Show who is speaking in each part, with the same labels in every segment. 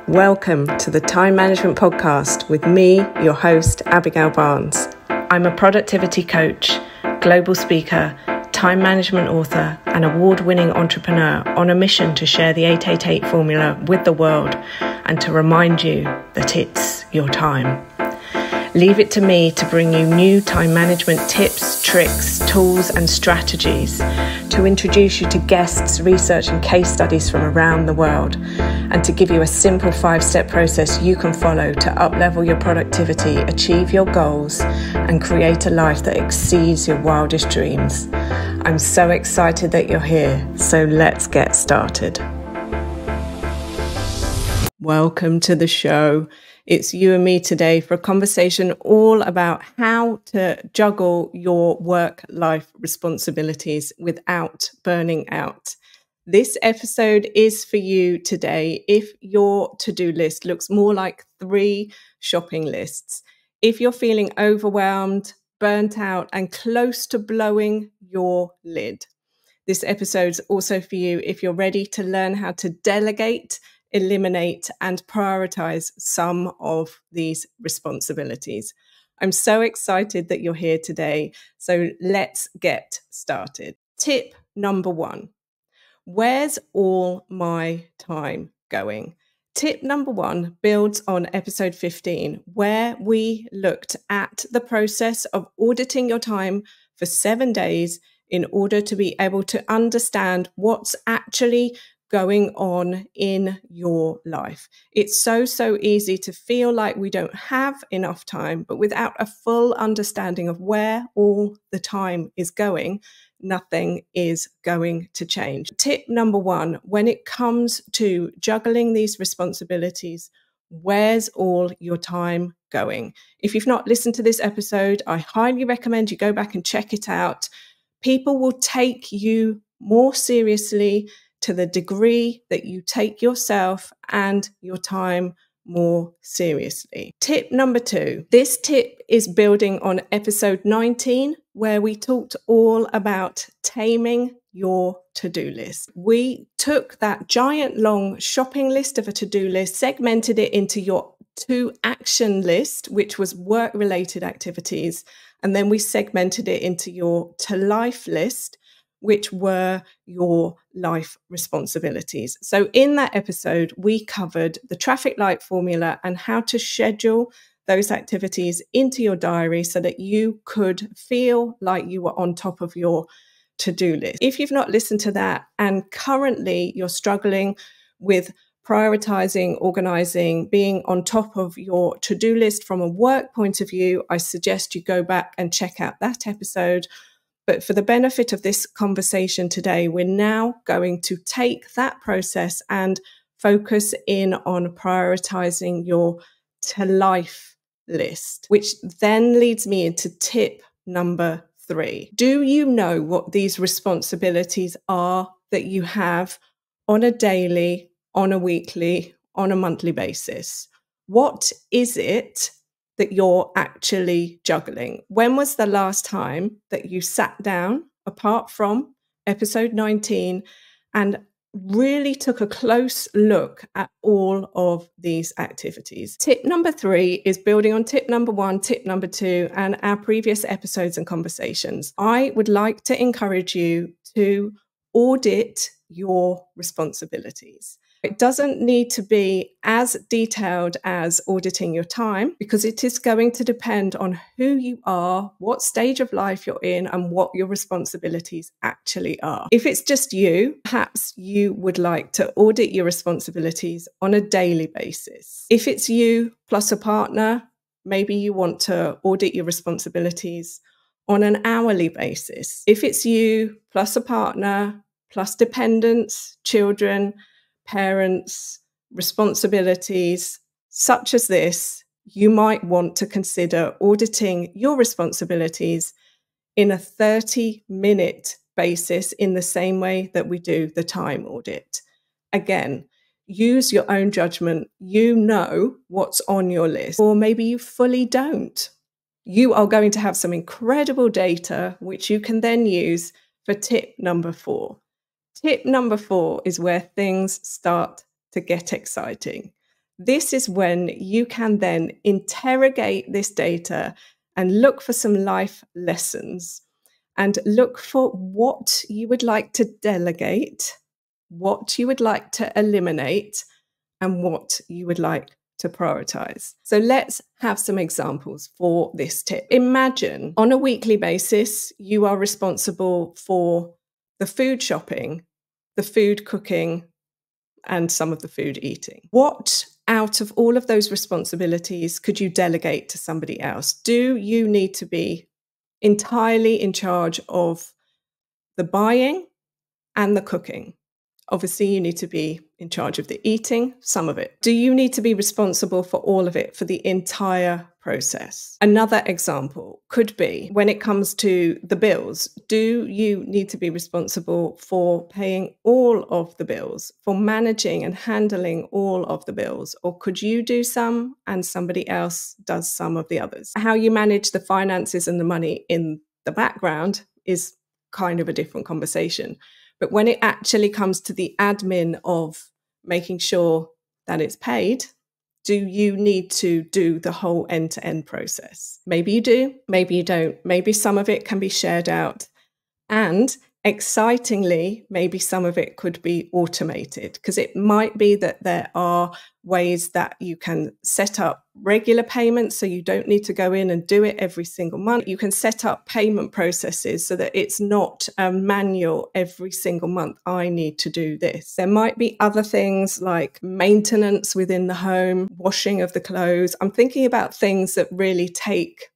Speaker 1: Welcome to the Time Management Podcast with me, your host, Abigail Barnes. I'm a productivity coach, global speaker, time management author, and award-winning entrepreneur on a mission to share the 888 formula with the world and to remind you that it's your time. Leave it to me to bring you new time management tips, tricks, tools, and strategies, to introduce you to guests, research, and case studies from around the world, and to give you a simple 5-step process you can follow to up-level your productivity, achieve your goals, and create a life that exceeds your wildest dreams. I'm so excited that you're here, so let's get started. Welcome to the show. It's you and me today for a conversation all about how to juggle your work-life responsibilities without burning out. This episode is for you today if your to-do list looks more like 3 shopping lists. If you're feeling overwhelmed, burnt out, and close to blowing your lid. This episode's also for you if you're ready to learn how to delegate, eliminate, and prioritize some of these responsibilities. I'm so excited that you're here today. So let's get started. Tip number 1. Where's all my time going? Tip number 1 builds on episode 15, where we looked at the process of auditing your time for 7 days in order to be able to understand what's actually going on in your life. It's so easy to feel like we don't have enough time, but without a full understanding of where all the time is going, nothing is going to change. Tip number 1, when it comes to juggling these responsibilities, where's all your time going? If you've not listened to this episode, I highly recommend you go back and check it out. People will take you more seriously to the degree that you take yourself and your time more seriously. Tip number 2. This tip is building on episode 19, where we talked all about taming your to-do list. We took that giant long shopping list of a to-do list, segmented it into your to-action list, which was work-related activities, and then we segmented it into your to-life list, which were your life responsibilities. So in that episode, we covered the traffic light formula and how to schedule those activities into your diary so that you could feel like you were on top of your to-do list. If you've not listened to that and currently you're struggling with prioritizing, organizing, being on top of your to-do list from a work point of view, I suggest you go back and check out that episode. But for the benefit of this conversation today, we're now going to take that process and focus in on prioritizing your to-life list, which then leads me into tip number 3. Do you know what these responsibilities are that you have on a daily, on a weekly, on a monthly basis? What is it that you're actually juggling? When was the last time that you sat down, apart from episode 19, and really took a close look at all of these activities? Tip number 3 is building on tip number 1, tip number 2, and our previous episodes and conversations. I would like to encourage you to audit your responsibilities. It doesn't need to be as detailed as auditing your time, because it is going to depend on who you are, what stage of life you're in, and what your responsibilities actually are. If it's just you, perhaps you would like to audit your responsibilities on a daily basis. If it's you plus a partner, maybe you want to audit your responsibilities on an hourly basis. If it's you plus a partner, plus dependents, children, parents, responsibilities such as this, you might want to consider auditing your responsibilities in a 30-minute basis in the same way that we do the time audit. Again, use your own judgment. You know what's on your list, or maybe you fully don't. You are going to have some incredible data, which you can then use for tip number 4. Tip number 4 is where things start to get exciting. This is when you can then interrogate this data and look for some life lessons and look for what you would like to delegate, what you would like to eliminate, and what you would like to prioritize. So let's have some examples for this tip. Imagine on a weekly basis, you are responsible for the food shopping, the food cooking, and some of the food eating. What out of all of those responsibilities could you delegate to somebody else? Do you need to be entirely in charge of the buying and the cooking? Obviously, you need to be in charge of the eating, some of it. Do you need to be responsible for all of it, for the entire process? Another example could be when it comes to the bills. Do you need to be responsible for paying all of the bills, for managing and handling all of the bills? Or could you do some and somebody else does some of the others? How you manage the finances and the money in the background is kind of a different conversation. But when it actually comes to the admin of making sure that it's paid, do you need to do the whole end-to-end process? Maybe you do, maybe you don't. Maybe some of it can be shared out. And excitingly, maybe some of it could be automated, because it might be that there are ways that you can set up regular payments so you don't need to go in and do it every single month. You can set up payment processes so that it's not manual every single month. I need to do this. There might be other things like maintenance within the home, washing of the clothes. I'm thinking about things that really take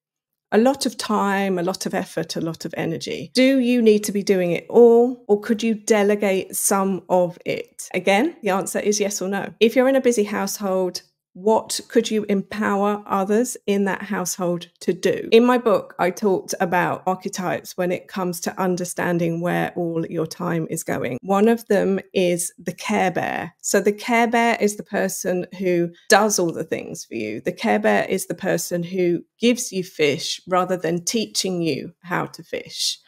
Speaker 1: a lot of time, a lot of effort, a lot of energy. Do you need to be doing it all, or could you delegate some of it? Again, the answer is yes or no. If you're in a busy household, what could you empower others in that household to do? In my book, I talked about archetypes when it comes to understanding where all your time is going. One of them is the care bear. So the care bear is the person who does all the things for you. The care bear is the person who gives you fish rather than teaching you how to fish,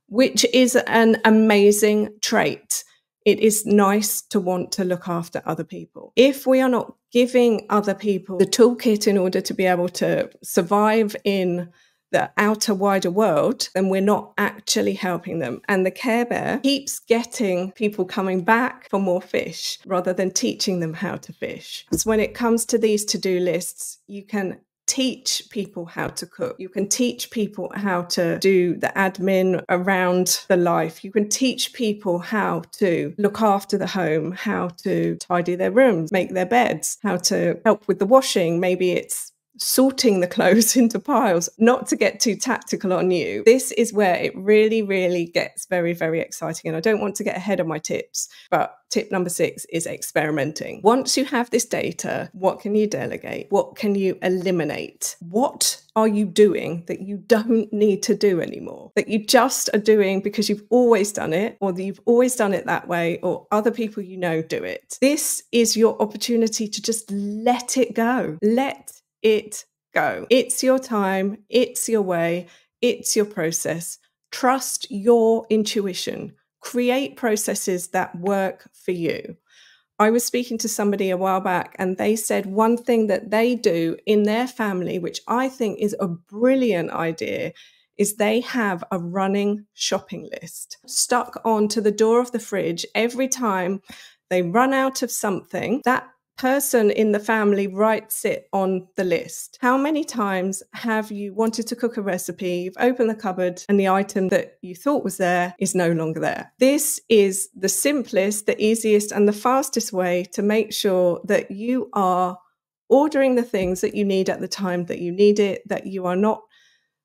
Speaker 1: which is an amazing trait. It is nice to want to look after other people. If we are not giving other people the toolkit in order to be able to survive in the outer, wider world, then we're not actually helping them. And the Care Bear keeps getting people coming back for more fish rather than teaching them how to fish. So when it comes to these to-do lists, you can teach people how to cook. You can teach people how to do the admin around the life. You can teach people how to look after the home, how to tidy their rooms, make their beds, how to help with the washing. Maybe it's sorting the clothes into piles. Not to get too tactical on you, this is where it really, really gets very, very exciting. And I don't want to get ahead of my tips, but tip number 6 is experimenting. Once you have this data, what can you delegate? What can you eliminate? What are you doing that you don't need to do anymore? That you just are doing because you've always done it, or that you've always done it that way, or other people you know do it. This is your opportunity to just let it go. Let it go. It's your time. It's your way. It's your process. Trust your intuition. Create processes that work for you. I was speaking to somebody a while back, and they said one thing that they do in their family, which I think is a brilliant idea, is they have a running shopping list stuck onto the door of the fridge. Every time they run out of something, that person in the family writes it on the list. How many times have you wanted to cook a recipe, you've opened the cupboard, and the item that you thought was there is no longer there? This is the simplest, the easiest, and the fastest way to make sure that you are ordering the things that you need at the time that you need it, that you are not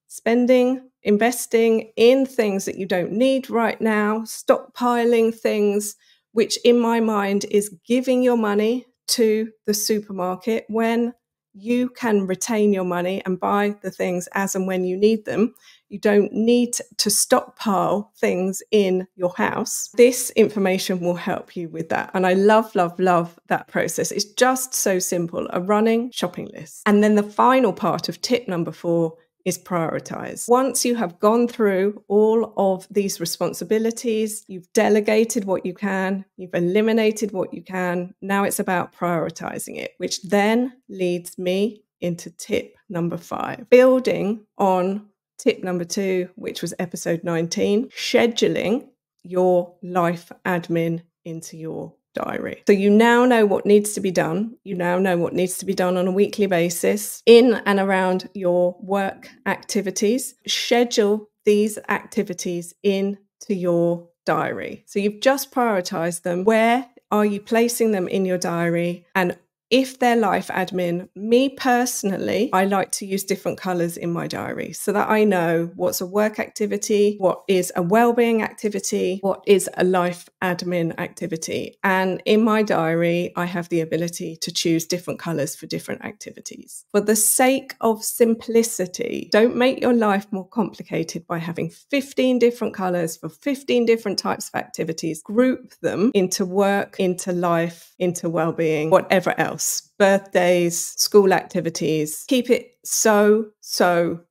Speaker 1: spending, investing in things that you don't need right now, stockpiling things, which in my mind is giving your money to the supermarket when you can retain your money and buy the things as and when you need them. You don't need to stockpile things in your house. This information will help you with that. And I love, love, love that process. It's just so simple, a running shopping list. And then the final part of tip number 4 is prioritise. Once you have gone through all of these responsibilities, you've delegated what you can, you've eliminated what you can, now it's about prioritising it, which then leads me into tip number 5. Building on tip number 2, which was episode 19, scheduling your life admin into your diary. So you now know what needs to be done. You now know what needs to be done on a weekly basis in and around your work activities. Schedule these activities into your diary. So you've just prioritized them. Where are you placing them in your diary? And if they're life admin, me personally, I like to use different colors in my diary so that I know what's a work activity, what is a well-being activity, what is a life admin activity. And in my diary, I have the ability to choose different colors for different activities. For the sake of simplicity, don't make your life more complicated by having 15 different colors for 15 different types of activities. Group them into work, into life, into well-being, whatever else. Birthdays, school activities. Keep it so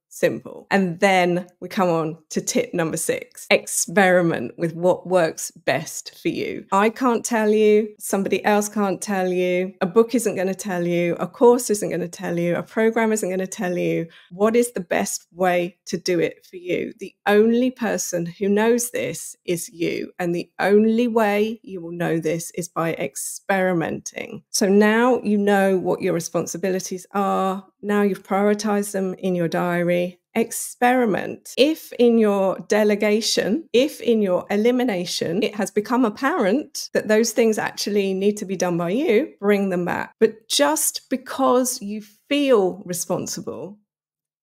Speaker 1: simple. And then we come on to tip number 6. Experiment with what works best for you. I can't tell you, somebody else can't tell you, a book isn't going to tell you, a course isn't going to tell you, a program isn't going to tell you what is the best way to do it for you. The only person who knows this is you. And the only way you will know this is by experimenting. So now you know what your responsibilities are. Now you've prioritized them in your diary. Experiment. If in your delegation, if in your elimination, it has become apparent that those things actually need to be done by you, bring them back. But just because you feel responsible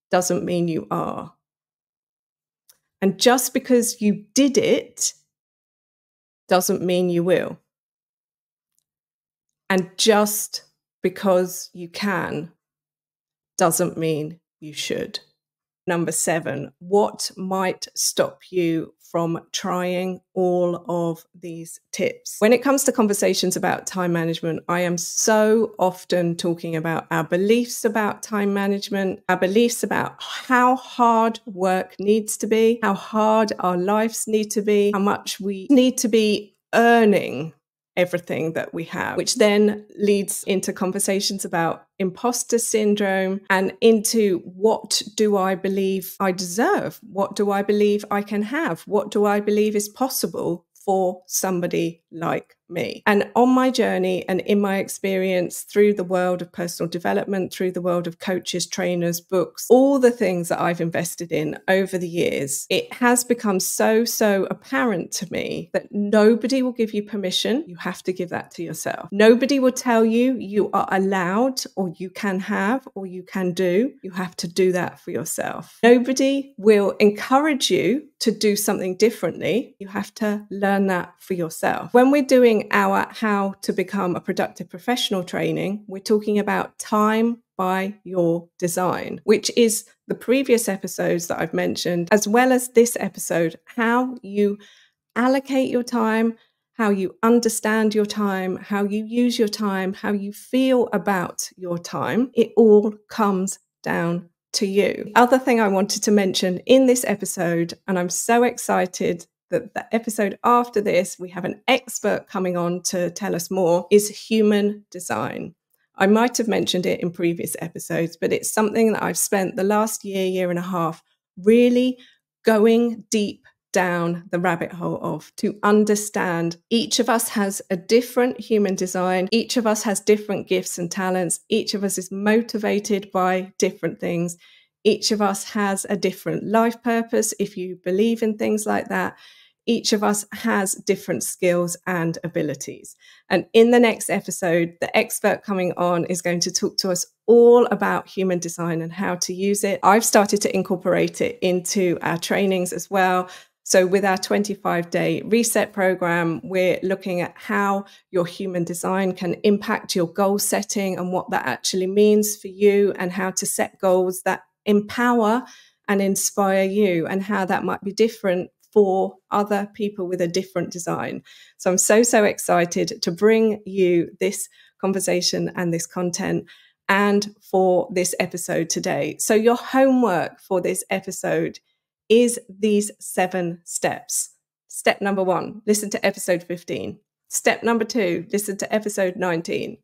Speaker 1: doesn't mean you are. And just because you did it doesn't mean you will. And just because you can doesn't mean you should. Number 7, what might stop you from trying all of these tips? When it comes to conversations about time management, I am so often talking about our beliefs about time management, our beliefs about how hard work needs to be, how hard our lives need to be, how much we need to be earning everything that we have, which then leads into conversations about imposter syndrome and into what do I believe I deserve? What do I believe I can have? What do I believe is possible for somebody like me? And on my journey and in my experience through the world of personal development, through the world of coaches, trainers, books, all the things that I've invested in over the years, it has become so apparent to me that nobody will give you permission. You have to give that to yourself. Nobody will tell you you are allowed or you can have or you can do. You have to do that for yourself. Nobody will encourage you to do something differently. You have to learn that for yourself. When we're doing our How to Become a Productive Professional training, we're talking about time by your design, which is the previous episodes that I've mentioned, as well as this episode, how you allocate your time, how you understand your time, how you use your time, how you feel about your time. It all comes down to you. The other thing I wanted to mention in this episode, and I'm so excited that the episode after this, we have an expert coming on to tell us more, is human design. I might have mentioned it in previous episodes, but it's something that I've spent the last year and a half really going deep down the rabbit hole of, to understand each of us has a different human design. Each of us has different gifts and talents. Each of us is motivated by different things. Each of us has a different life purpose, if you believe in things like that. Each of us has different skills and abilities. And in the next episode, the expert coming on is going to talk to us all about human design and how to use it. I've started to incorporate it into our trainings as well. So with our 25-day reset program, we're looking at how your human design can impact your goal setting and what that actually means for you, and how to set goals that empower and inspire you, and how that might be different for other people with a different design. So I'm so excited to bring you this conversation and this content. and for this episode today. So your homework for this episode is these 7 steps. Step number 1, listen to episode 15. Step number 2, listen to episode 19.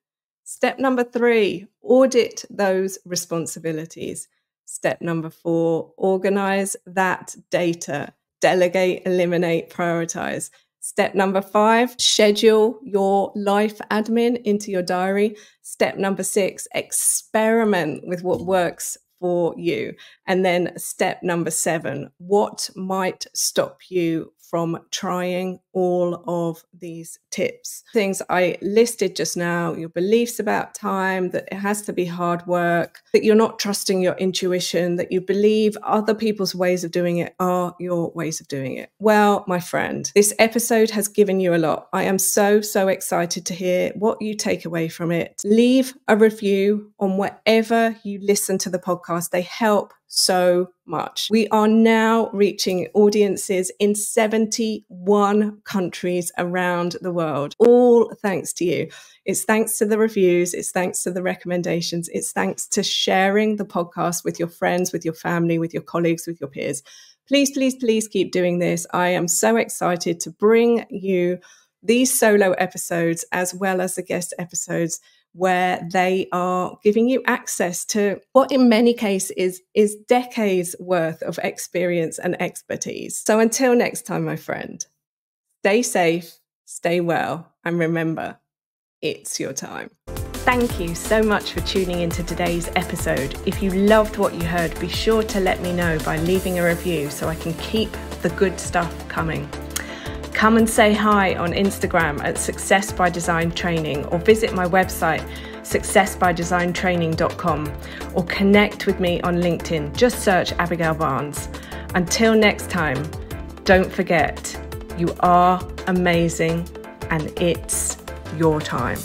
Speaker 1: Step number 3, audit those responsibilities. Step number 4, organize that data. Delegate, eliminate, prioritize. Step number 5, schedule your life admin into your diary. Step number 6, experiment with what works for you. And then step number 7, what might stop you from trying all of these tips? Things I listed just now, your beliefs about time, that it has to be hard work, that you're not trusting your intuition, that you believe other people's ways of doing it are your ways of doing it. Well, my friend, this episode has given you a lot. I am so excited to hear what you take away from it. Leave a review on wherever you listen to the podcast. They help so much. We are now reaching audiences in 71 countries around the world, all thanks to you. It's thanks to the reviews, it's thanks to the recommendations, it's thanks to sharing the podcast with your friends, with your family, with your colleagues, with your peers. Please, please, please keep doing this. I am so excited to bring you these solo episodes as well as the guest episodes, where they are giving you access to what in many cases is decades worth of experience and expertise. So until next time, my friend, stay safe, stay well, and remember, it's your time. Thank you so much for tuning into today's episode. If you loved what you heard, be sure to let me know by leaving a review so I can keep the good stuff coming. Come and say hi on Instagram at Success by Design Training, or visit my website, successbydesigntraining.com, or connect with me on LinkedIn. Just search Abigail Barnes. Until next time, don't forget, you are amazing and it's your time.